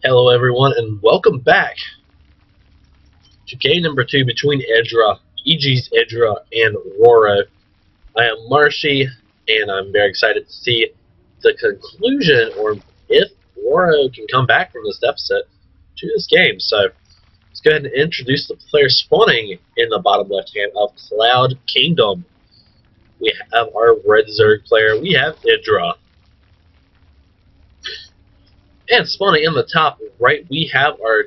Hello everyone and welcome back to game number 2 between EGIdraRC and RorO. I am Marshee and I'm very excited to see the conclusion or if RorO can come back from this deficit to this game. So let's go ahead and introduce the player spawning in the bottom left hand of Cloud Kingdom. We have our red Zerg player, we have EGIdraRC. And spawning in the top right, we have our,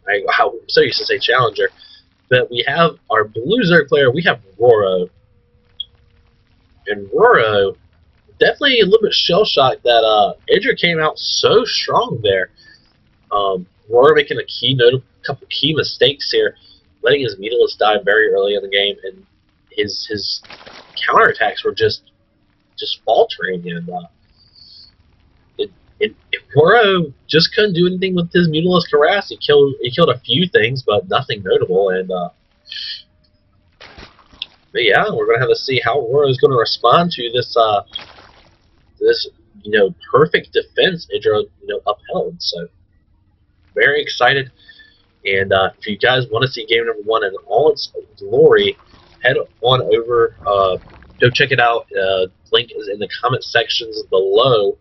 I'm so used to say challenger, but we have our blue Zerg player, we have RorO. And RorO, definitely a little bit shell-shocked that EGIdraRC came out so strong there. RorO making a couple key mistakes here, letting his Mutalisk die very early in the game, and his counterattacks were just faltering, and RorO just couldn't do anything with his Mutalisk harass. He killed a few things, but nothing notable. And but yeah, we're gonna have to see how RorO is gonna respond to this this perfect defense EGIdraRC upheld. So very excited. And if you guys want to see game number 1 in all its glory, head on over, go check it out. Link is in the comment sections below.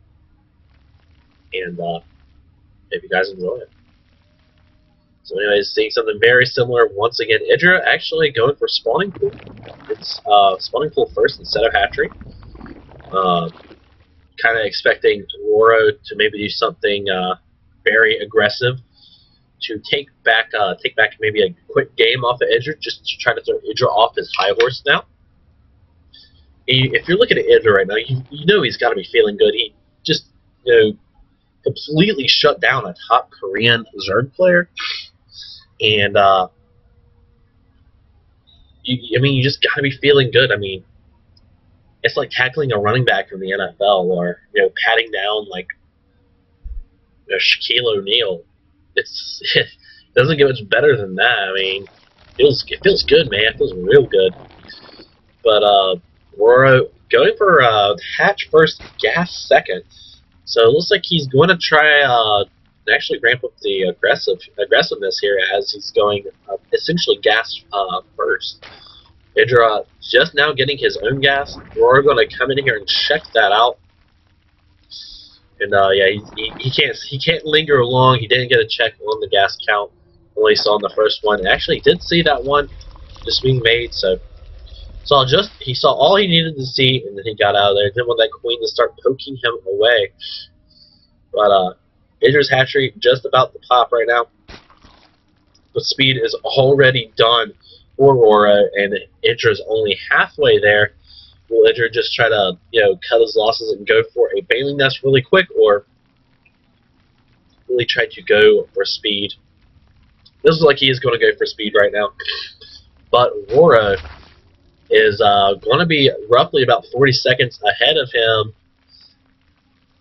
And hope you guys enjoy it. So anyways, seeing something very similar once again. EGIdraRC actually going for spawning pool. It's spawning pool first instead of hatchery. Kind of expecting RorO to maybe do something very aggressive to take back maybe a quick game off of EGIdraRC, just to try to throw EGIdraRC off his high horse now. If you're looking at EGIdraRC right now, you know he's got to be feeling good. He just completely shut down a top Korean Zerg player, and you just got to be feeling good. I mean, it's like tackling a running back from the NFL, or patting down like Shaquille O'Neal. It doesn't get much better than that. I mean, it feels good, man. It feels real good. But RorO going for hatch first, gas second. So it looks like he's going to try actually ramp up the aggressiveness here as he's going essentially gas first. EGIdraRC just now getting his own gas. RorO going to come in here and check that out. And yeah, he can't linger long. He didn't get a check on the gas count. Only saw on the first one. Actually, he did see that one just being made. So he saw all he needed to see, and then he got out of there. Didn't want that queen to start poking him away. But EGIdraRC's hatchery just about to pop right now. But speed is already done for RorO, and EGIdraRC's only halfway there. Will EGIdraRC just try to cut his losses and go for a Baneling Nest really quick, or really try to go for speed? This is like he is going to go for speed right now. But RorO is going to be roughly about 40 seconds ahead of him.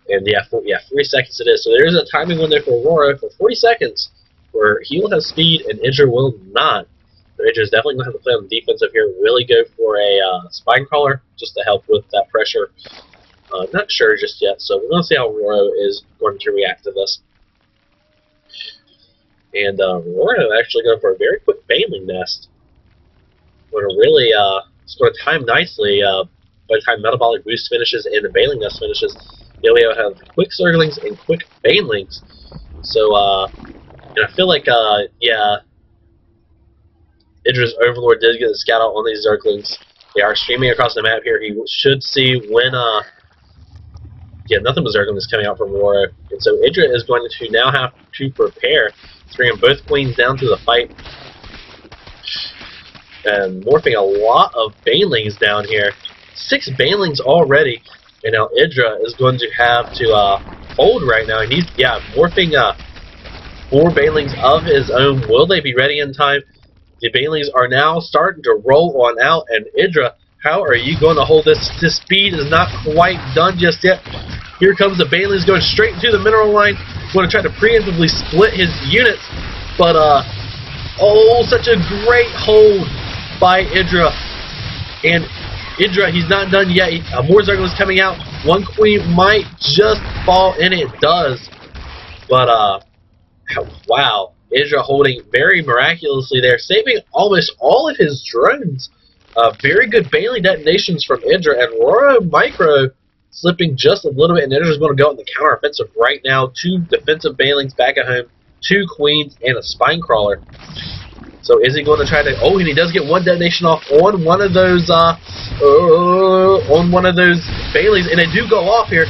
And yeah, 40 seconds it is. So there is a timing window for RorO for 40 seconds where he will have speed and EGIdraRC will not. So EGIdraRC is definitely going to have to play on the defensive here, really go for a spine crawler just to help with that pressure. Not sure just yet, so we're going to see how RorO is going to react to this. And RorO actually going for a very quick Baneling Nest. Going to really it's going to time nicely by the time Metabolic Boost finishes and the Baneling Nest finishes. Then we have quick Zerglings and quick Banelings. So, and I feel like, yeah, EGIdraRC's Overlord did get the scout out on these Zerglings. They are streaming across the map here. He should see when, yeah, nothing but Zerglings coming out from RorO. And so EGIdraRC is going to now have to prepare to bring both queens down to the fight. And morphing a lot of Banelings down here. 6 Banelings already. And now EGIdraRC is going to have to hold right now. And he's, yeah, morphing 4 Banelings of his own. Will they be ready in time? The Banelings are now starting to roll on out. And EGIdraRC, how are you going to hold this? This speed is not quite done just yet. Here comes the Banelings going straight into the mineral line. Going to try to preemptively split his units. But, oh, such a great hold by EGIdraRC. And EGIdraRC, he's not done yet. More Zerglings coming out. One queen might just fall, and it does. But Wow, EGIDRA holding very miraculously there, saving almost all of his drones. Very good bailing detonations from EGIDRA, and RorO Micro slipping just a little bit, and EGIDRA's going to go in the counter-offensive right now. 2 defensive bailings back at home, 2 queens, and a spine crawler. So is he going to try to... Oh, and he does get 1 detonation off on one of those bailings, and they do go off here.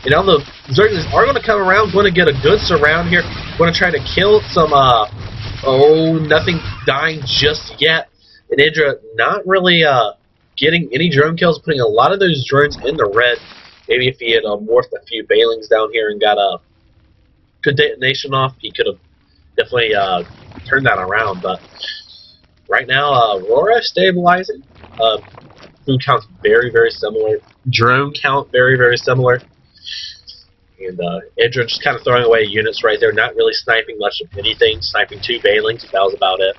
And now the Zerglings are going to come around, going to get a good surround here. Going to try to kill some... nothing dying just yet. And EGIDRA not really getting any drone kills, putting a lot of those drones in the red. Maybe if he had morphed a few bailings down here and got a good detonation off, he could have definitely turned that around. But right now, RorO stabilizing. Food count's very, very similar. Drone count very, very similar. And EGIDRA just kind of throwing away units right there, not really sniping much of anything. Sniping 2 bailings, that was about it.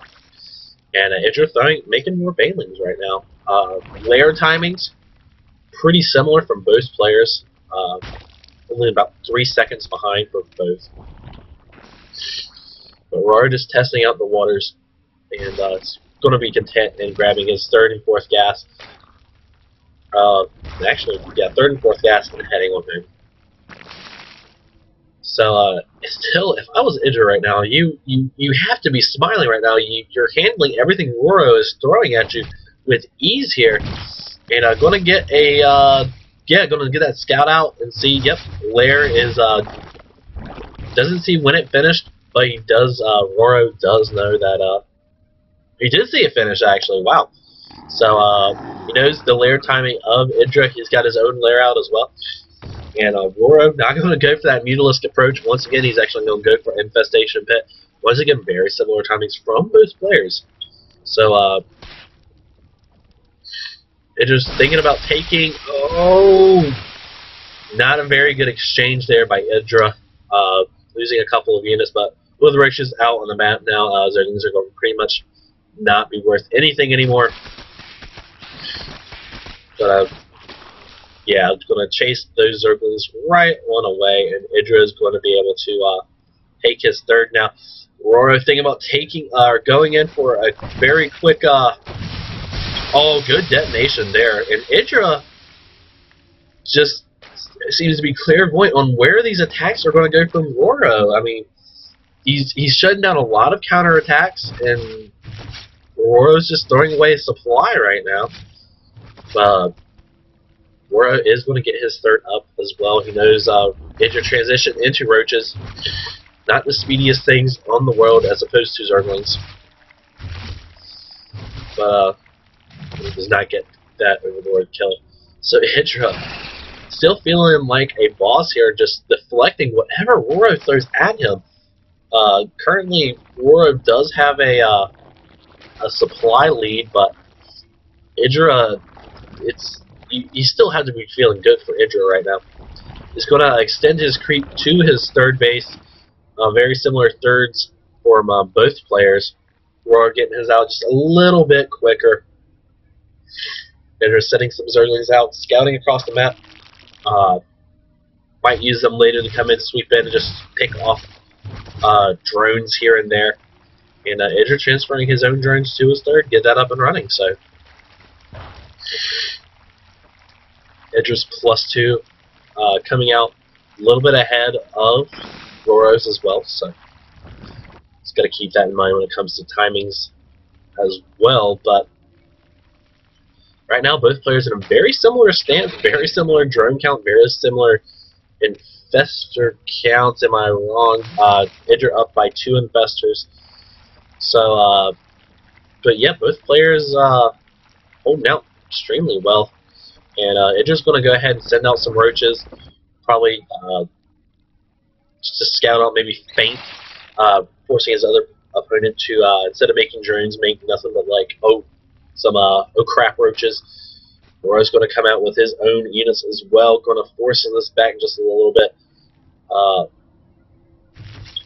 And EGIDRA making more bailings right now. Layer timings, pretty similar from both players. Only about 3 seconds behind for both. But RorO just testing out the waters, and it's going to be content in grabbing his 3rd and 4th gas. Actually, yeah, 3rd and 4th gas and heading on home. So, still, if I was EGIDRA right now, you have to be smiling right now. You're handling everything RorO is throwing at you with ease here, and going to get a going to get that scout out and see. Yep, Lair is doesn't see when it finished, but he does. RorO does know that he did see it finish actually. Wow. So he knows the lair timing of EGIDRA. He's got his own lair out as well. And RorO not going to go for that Mutalisk approach. Once again, he's actually going to go for Infestation Pit. Once again, very similar timings from both players. So, it's just thinking about taking... Oh! Not a very good exchange there by EGIDRA. Losing a couple of units, but with Roaches out on the map now, Zerglings are going to pretty much not be worth anything anymore. But, yeah, I'm going to chase those Zerglings right on away, and EGIDRA is going to be able to take his 3rd now. RorO thinking about taking, going in for a very quick, oh, good detonation there. And EGIDRA just seems to be clairvoyant on where these attacks are going to go from RorO. I mean, he's shutting down a lot of counterattacks, and RorO's just throwing away his supply right now. RorO is going to get his 3rd up as well. He knows EGIDRA transition into Roaches, not the speediest things on the world as opposed to Zerglings. But he does not get that overlord kill. So EGIDRA still feeling like a boss here, just deflecting whatever RorO throws at him. Currently, RorO does have a supply lead, but EGIDRA, you still have to be feeling good for EGIDRA right now. He's going to extend his creep to his 3rd base. Very similar 3rds from both players. RorO getting his out just a little bit quicker. EGIDRA setting some Zerglings out, scouting across the map. Might use them later to come in, sweep in, and just pick off drones here and there. And EGIDRA transferring his own drones to his 3rd, get that up and running. So EGIDRA's +2 coming out a little bit ahead of RorO's as well. So just got to keep that in mind when it comes to timings as well. But right now, both players in a very similar stance, very similar drone count, very similar infestor counts. Am I wrong? EGIDRA up by 2 infestors. So, but yeah, both players holding out extremely well. And EGIDRA's going to go ahead and send out some Roaches, probably just to scout out, maybe feint, forcing his other opponent to, instead of making drones, make nothing but like, some crap Roaches. RorO's going to come out with his own units as well, going to force this back just a little bit.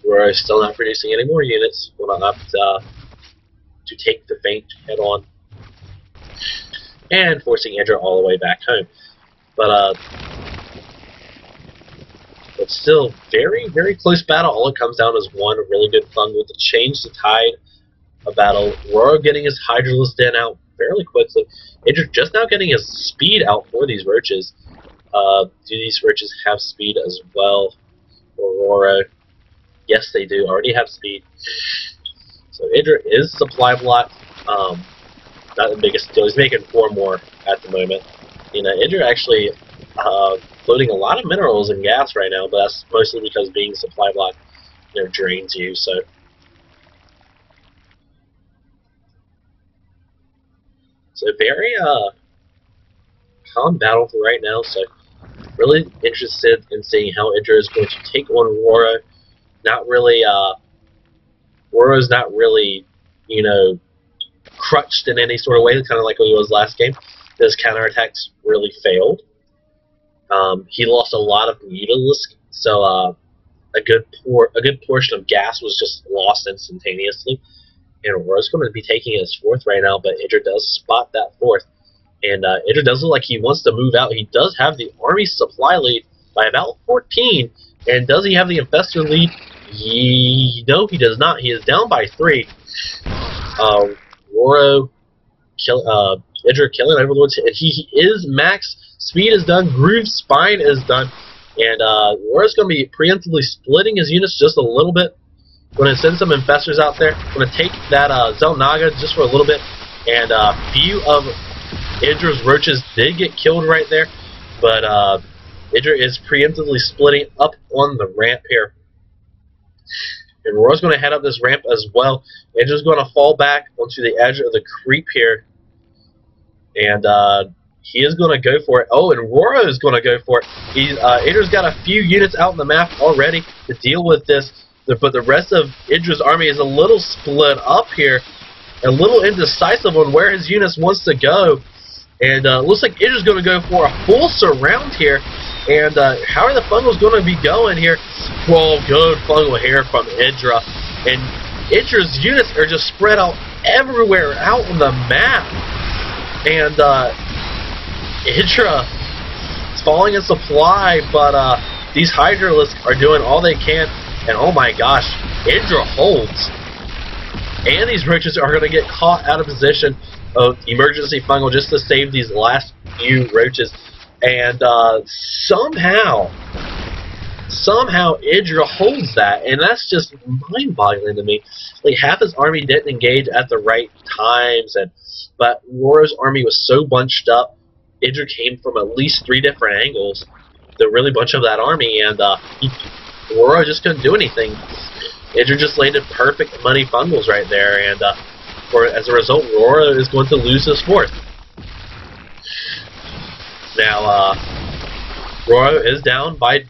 RorO's still not producing any more units. Going to opt to take the feint head on, and forcing EGIDRA all the way back home. But It's still very, very close battle. All it comes down is one really good fungal to change the tide of battle. RorO getting his Hydralisk Den out fairly quickly. EGIDR just now getting his speed out for these roaches. Do these roaches have speed as well for RorO? Yes, they do. Already have speed. So EGIDR is supply blocked. Not the biggest deal. He's making 4 more at the moment. You know, EGIDR actually loading a lot of minerals and gas right now, but that's mostly because being supply blocked, you know, drains you. So very calm battle for right now. So really interested in seeing how EGIDR is going to take on RorO. Not really, RorO's not really, you know, crutched in any sort of way, kind of like what he was last game. His counterattacks really failed. He lost a lot of Mutalisk, so a good portion of gas was just lost instantaneously. And RorO's going to be taking his 4th right now, but EGIDR does spot that 4th. And EGIDR does look like he wants to move out. He does have the army supply lead by about 14. And does he have the infestor lead? No, he does not. He is down by 3. RorO, EGIDR killing Overlords, and he is max. Speed is done. Groove Spine is done. And RorO's going to be preemptively splitting his units just a little bit. Going to send some infestors out there. Going to take that Zelnaga just for a little bit. And a few of EGIDR's roaches did get killed right there. But EGIDR is preemptively splitting up on the ramp here. And RorO's going to head up this ramp as well. EGIDR's going to fall back onto the edge of the creep here. And he is going to go for it. Oh, and RorO is going to go for it. EGIDR's got a few units out on the map already to deal with this. But the rest of EGIDR's army is a little split up here. A little indecisive on where his units wants to go. And looks like EGIDR's going to go for a full surround here. And how are the fungals going to be going here? Well, good fungal here from EGIDR. And EGIDR's units are just spread out everywhere out on the map. And EGIDR is falling in supply, but these Hydralisks are doing all they can. And oh my gosh, EGIDR holds. And these roaches are going to get caught out of position of emergency fungal just to save these last few roaches. And somehow EGIDR holds that, and that's just mind-boggling to me. Like, half his army didn't engage at the right times, but RorO's army was so bunched up. EGIDR came from at least 3 different angles to really bunch up that army, and RorO just couldn't do anything. EGIDR just landed perfect money fungals right there, and as a result, RorO is going to lose his 4th. Now, RorO is down by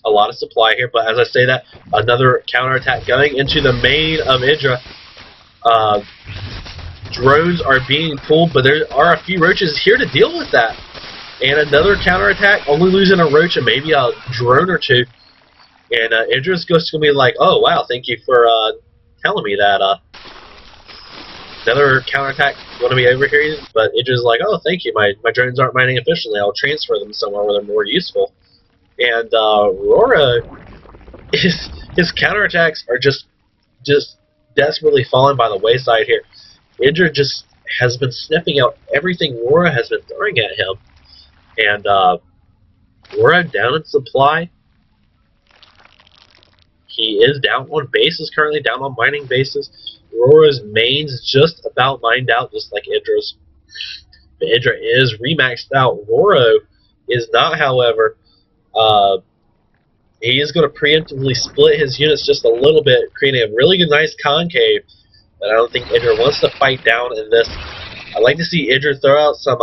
a lot of supply here, but as I say that, another counterattack going into the main of EGIDR. Drones are being pulled, but there are a few roaches here to deal with that. And another counterattack, only losing a roach and maybe a drone or 2. And EGIDR's just going to be like, oh, wow, thank you for telling me that. Another counterattack going to be over here, but EGIDR's like, oh, thank you, my drones aren't mining efficiently. I'll transfer them somewhere where they're more useful. And RorO, his counterattacks are just desperately falling by the wayside here. EGIDR just has been sniffing out everything RorO has been throwing at him. And RorO down in supply. He is down on bases currently, down on mining bases. RorO's main's just about mined out, just like EGIDR's. But EGIDR is remaxed out. RorO is not, however. He is going to preemptively split his units just a little bit, creating a really good, nice concave. But I don't think EGIDR wants to fight down in this. I'd like to see EGIDR throw out some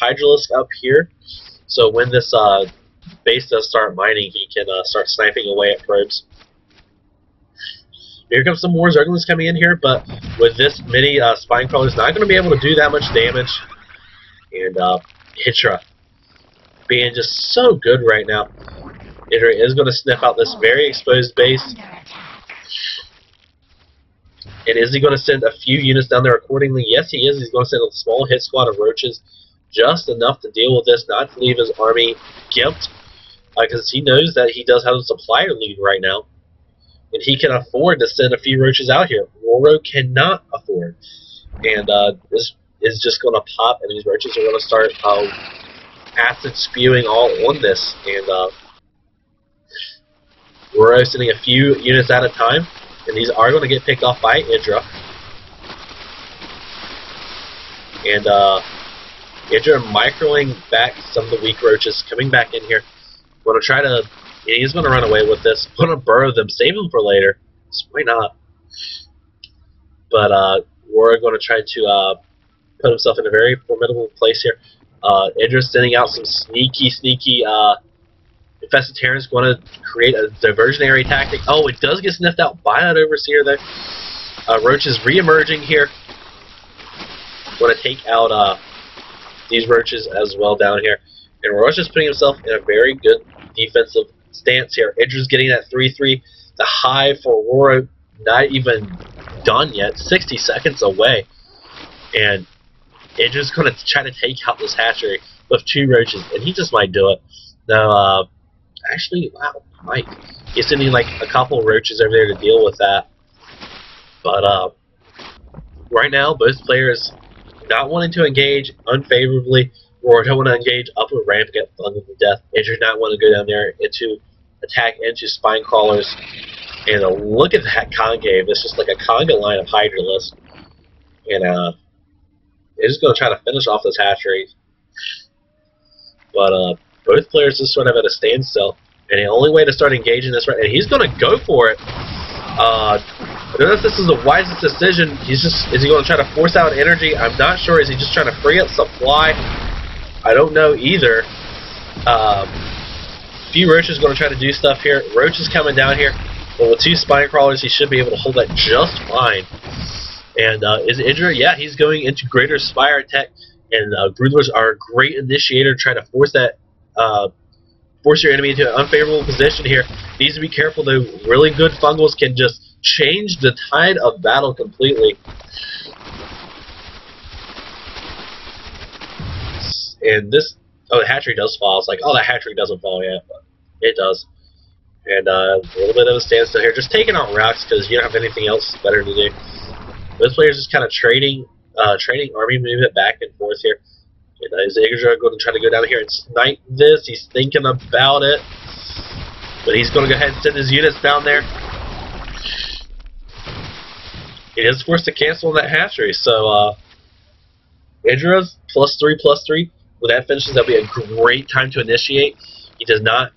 Hydralisk up here, so when this base does start mining, he can start sniping away at probes. Here comes some more Zerglings coming in here, but with this many Spine Crawlers, not going to be able to do that much damage. And EGIDR being just so good right now. EGIDR is going to sniff out this very exposed base. And is he going to send a few units down there accordingly? Yes, he is. He's going to send a small hit squad of roaches, just enough to deal with this, not to leave his army gimped. because he knows that he does have a supplier lead right now, and he can afford to send a few roaches out here. RorO cannot afford, and this is just going to pop, and these roaches are going to start acid spewing all on this, and RorO sending a few units at a time, and these are going to get picked off by EGIDRA. And EGIDRA microing back some of the weak roaches, coming back in here. Going to try to, he's going to run away with this. Going to burrow them, save them for later. So why not? But RorO going to try to put himself in a very formidable place here. EGIDRA sending out some sneaky Infested Terrans, going to create a diversionary tactic. Oh, it does get sniffed out by that Overseer there. Roaches re-emerging here. Going to take out these roaches as well down here. And RorO's just putting himself in a very good defensive stance here. EGIDRA's getting that 3-3. The hive for RorO not even done yet. 60 seconds away. And EGIDRA's going to try to take out this hatchery with 2 roaches. And he just might do it. Now, actually, wow, Mike. He's sending like a couple roaches over there to deal with that. But right now, both players not wanting to engage unfavorably, or don't want to engage up a ramp and get funded to death. EGIDRA not want to go down there into attack into spine crawlers. And look at that concave. It's just like a conga line of Hydralisks. And they're just going to try to finish off this hatchery. But both players just sort of at a standstill. And the only way to start engaging this, and he's going to go for it. I don't know if this is the wisest decision. Is he going to try to force out energy? I'm not sure. Is he just trying to free up supply? I don't know either. Few roaches going to try to do stuff here. Roach is coming down here, but with 2 spine crawlers, he should be able to hold that just fine. And is EGIDRA? Yeah, he's going into greater spire tech, and Broodlords are a great initiator, trying to force that. Force your enemy into an unfavorable position here. Needs to be careful though. Really good fungals can just change the tide of battle completely. And this, oh, the hatchery does fall. It's like, oh, the hatchery doesn't fall yet, but it does. And a little bit of a standstill here. Just taking out rocks because you don't have anything else better to do. Both players just kind of trading army movement back and forth here. And is EGIDRA going to try to go down here and snipe this? He's thinking about it. But he's going to go ahead and send his units down there. He is forced to cancel on that hatchery. So, EGIDRA's +3/+3. When that finishes, that'll be a great time to initiate. He does not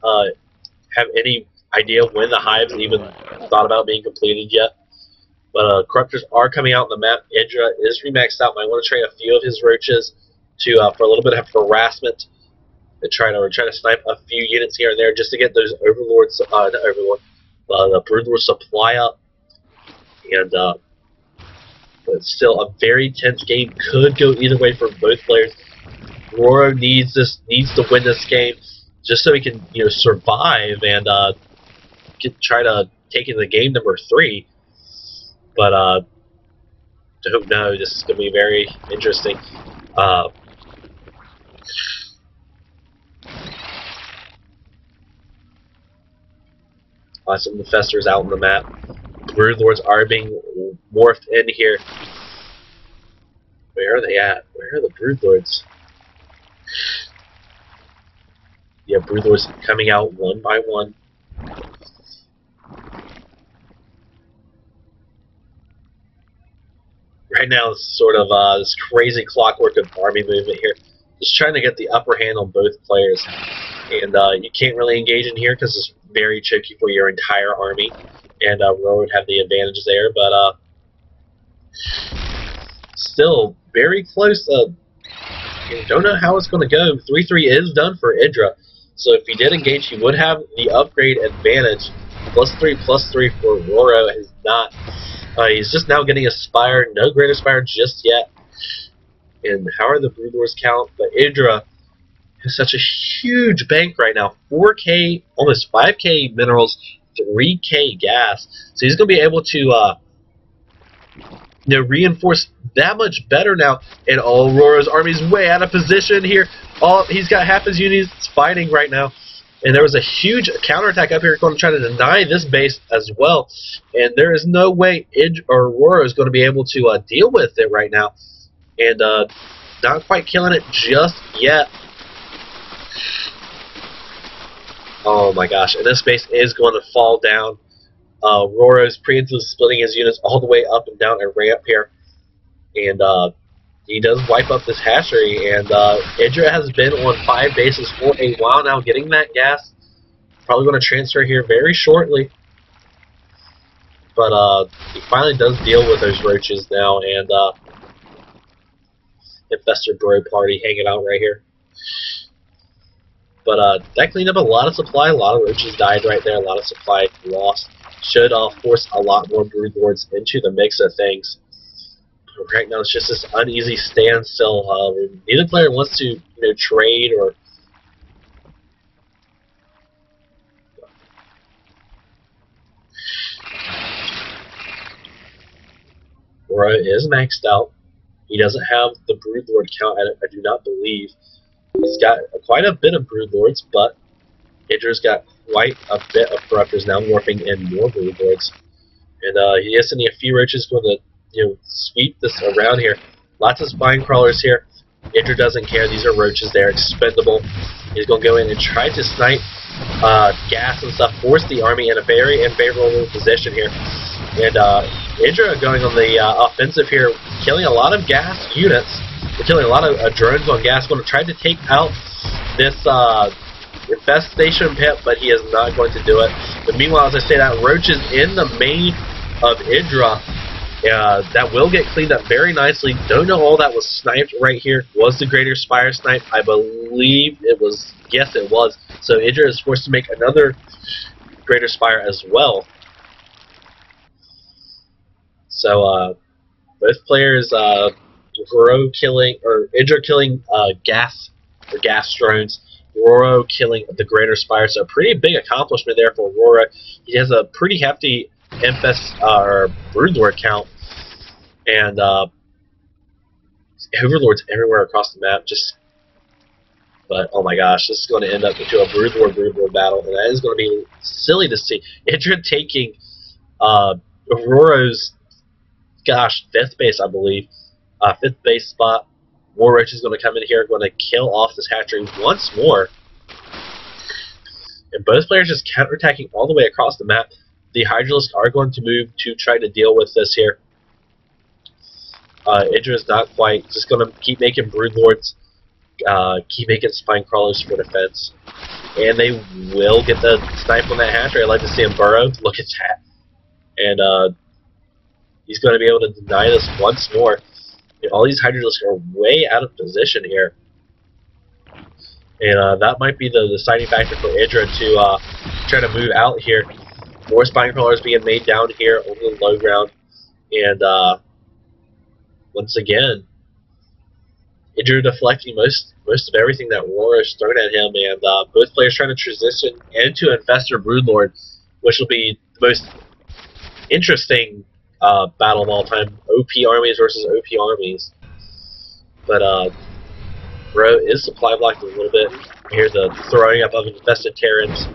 have any idea when the hive's even thought about being completed yet. But Corruptors are coming out on the map. EGIDRA is remaxed out. Might want to trade a few of his roaches to for a little bit of harassment and try to snipe a few units here and there just to get those overlords, the broodlord supply up. And but still a very tense game. Could go either way for both players. RorO needs to win this game just so he can survive and try to take in the game number 3. But don't know. This is going to be very interesting. Some infestors out on the map. Broodlords are being morphed in here. Where are they at? Where are the Broodlords? Yeah, Broodlords coming out one by one. Right now, it's sort of this crazy clockwork of army movement here. Just trying to get the upper hand on both players. And you can't really engage in here because it's very tricky for your entire army. And RorO would have the advantage there, but still very close. Don't know how it's going to go. 3-3 is done for EGIDRA. So if he did engage, he would have the upgrade advantage. +3/+3 for RorO is not. He's just now getting a spire. No greater spire just yet. And how are the Broodlords count? But EGIDRA has such a huge bank right now. 4K, almost 5K minerals, 3K gas. So he's going to be able to reinforce that much better now. And RorO's army's way out of position here. He's got half his units fighting right now. And there was a huge counterattack up here going to try to deny this base as well. And there is no way RorO is going to be able to deal with it right now. And not quite killing it just yet. Oh my gosh, and this base is going to fall down. RorO's preemptively splitting his units all the way up and down a ramp here. And he does wipe up this hatchery, and EGIDRA has been on 5 bases for a while now, getting that gas. Probably going to transfer here very shortly. But he finally does deal with those roaches now, and Infestor Bro Party hanging out right here. But that cleaned up a lot of supply. A lot of roaches died right there. A lot of supply lost. Should force a lot more broodlords into the mix of things. But right now, it's just this uneasy standstill. Neither player wants to, trade or. RorO is maxed out. He doesn't have the broodlord count. I do not believe. He's got quite a bit of broodlords, but EGIDRA's got quite a bit of corruptors now, morphing in more broodlords. And he is sending a few roaches going to sweep this around here. Lots of spine crawlers here. EGIDRA doesn't care. These are roaches. They're expendable. He's going to go in and try to snipe gas and stuff, force the army in a very unfavorable position here. And EGIDRA going on the offensive here, killing a lot of gas units. We're killing a lot of drones on gas. Going to try to take out this infestation pit, but he is not going to do it. But meanwhile, as I say that, roaches in the main of EGIDRA, that will get cleaned up very nicely. Don't know all that was sniped right here. Was the Greater Spire sniped? I believe it was. Yes, it was. So EGIDRA is forced to make another Greater Spire as well. So both players, RorO killing, or EGIDRA killing gas drones, RorO killing the Greater Spire. So a pretty big accomplishment there for RorO. He has a pretty hefty broodlord count, and overlords everywhere across the map. But oh my gosh, this is going to end up into a broodlord battle, and that is going to be silly to see. EGIDRA taking RorO's 5th base, I believe. 5th base spot. More roaches going to come in here, going to kill off this hatchery once more. And both players just counterattacking all the way across the map. The Hydralisks are going to move to try to deal with this here. EGIDRA is not quite. Just going to keep making broodlords, keep making spine crawlers for defense. And they will get the snipe on that hatchery. I'd like to see him burrow. Look at that. And he's going to be able to deny this once more. And all these Hydralisks are way out of position here. And that might be the deciding factor for EGIDRA to try to move out here. More spine crawlers being made down here on the low ground. And once again, EGIDRA deflecting most of everything that RorO is thrown at him. And both players trying to transition into Infestor Broodlord, which will be the most interesting battle of all time. OP armies versus OP armies. But RorO is supply blocked a little bit. Here's the throwing up of infested Terrans.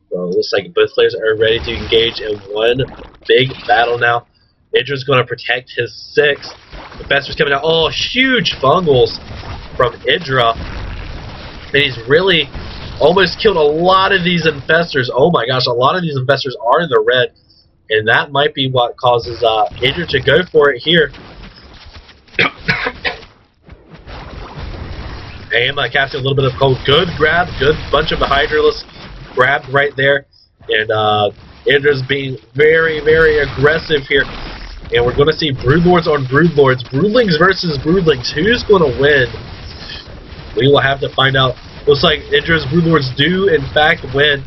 Well, it looks like both players are ready to engage in one big battle now. EGIDRA's going to protect his 6. Infestor's coming out. Oh, huge fungals from EGIDRA. And he's really almost killed a lot of these infestors. Oh my gosh, a lot of these infestors are in the red. And that might be what causes EGIDRA to go for it here. AM casting a little bit of cold. Good grab. Good bunch of the Hydralisks grabbed right there. And EGIDRA's being very, very aggressive here. And we're going to see broodlords on broodlords. Broodlings versus broodlings. Who's going to win? We will have to find out. Looks like EGIDRA's broodlords do, in fact, win.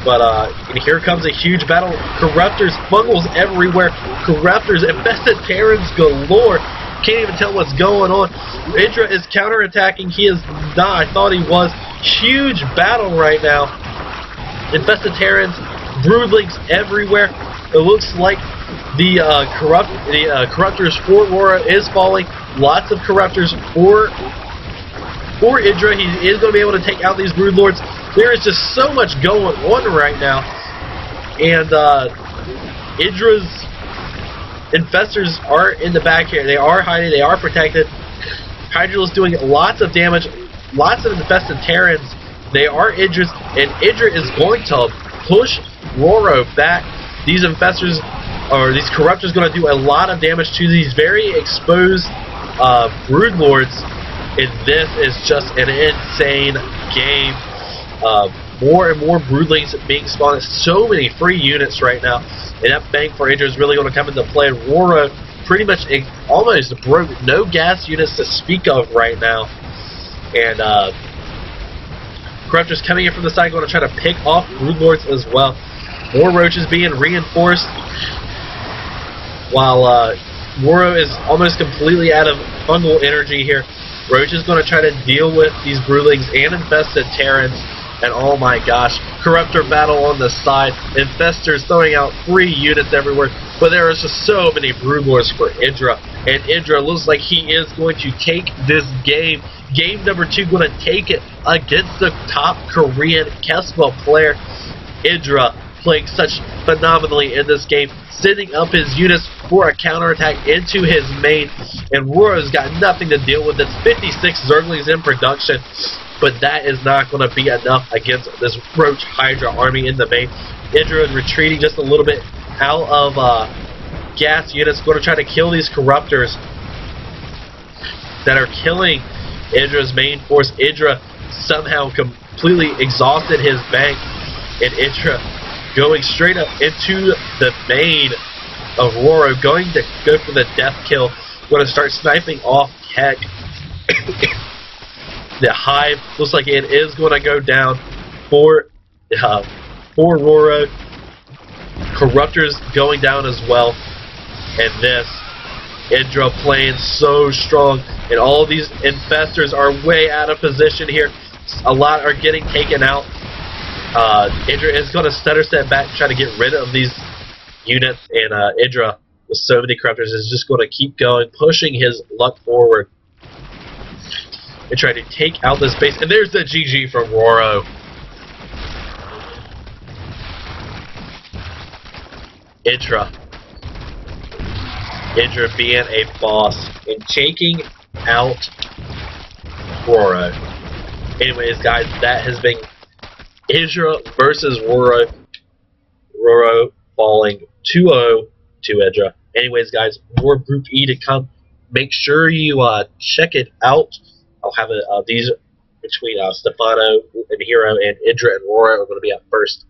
But here comes a huge battle. Corruptors, fungals everywhere. Corruptors, infested Terrans galore. Can't even tell what's going on. EGIDRA is counterattacking. He is not. I thought he was. Huge battle right now. Infested Terrans, broodlings everywhere. It looks like The corruptors for RorO is falling. Lots of corruptors for EGIDRA. He is going to be able to take out these brood lords. There is just so much going on right now, and EGIDRA's infestors are in the back here. They are hiding. They are protected. Hydra is doing lots of damage. Lots of infested Terrans. They are EGIDRA's, and EGIDRA is going to push RorO back. These infestors, or these corruptors, going to do a lot of damage to these very exposed brood lords, and this is just an insane game. More and more broodlings being spawned. So many free units right now, and that bank for EGIDRA is really going to come into play. RorO pretty much almost broke no gas units to speak of right now, and corruptors coming in from the side going to try to pick off brood lords as well. More roaches being reinforced, while RorO is almost completely out of fungal energy here. Roach is going to try to deal with these broodlings and infested Terrans, and oh my gosh, corruptor battle on the side. Infestors throwing out free units everywhere, but there is just so many brood lords for EGIDRA, and EGIDRA looks like he is going to take this game. Game number 2, going to take it against the top Korean Kespa player. EGIDRA playing such phenomenally in this game, sending up his units for a counterattack into his main, and RorO's got nothing to deal with. It's 56 Zerglings in production, but that is not going to be enough against this Roach Hydra army in the main. EGIDRA is retreating just a little bit out of gas units, going to try to kill these corruptors that are killing EGIDRA's main force. EGIDRA somehow completely exhausted his bank, and EGIDRA going straight up into the main of RorO, going to go for the death kill. Going to start sniping off Heck. The hive looks like it is going to go down for RorO. Corruptors going down as well, and this EGIDRA playing so strong, and all these infestors are way out of position here. A lot are getting taken out. EGIDRA is going to stutter step back, try to get rid of these units, and EGIDRA, with so many corruptors, is just going to keep going, pushing his luck forward and try to take out this base. And there's the GG from RorO. EGIDRA being a boss and taking out RorO. Anyways, guys, that has been EGIDRA versus RorO. RorO falling 2-0 to EGIDRA. Anyways, guys, more Group E to come. Make sure you check it out. I'll have these between Stefano and Hero, and EGIDRA and RorO are going to be up first.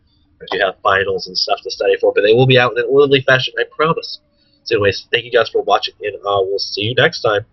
You have finals and stuff to study for, but they will be out in an orderly fashion, I promise. So anyways, thank you guys for watching, and we'll see you next time.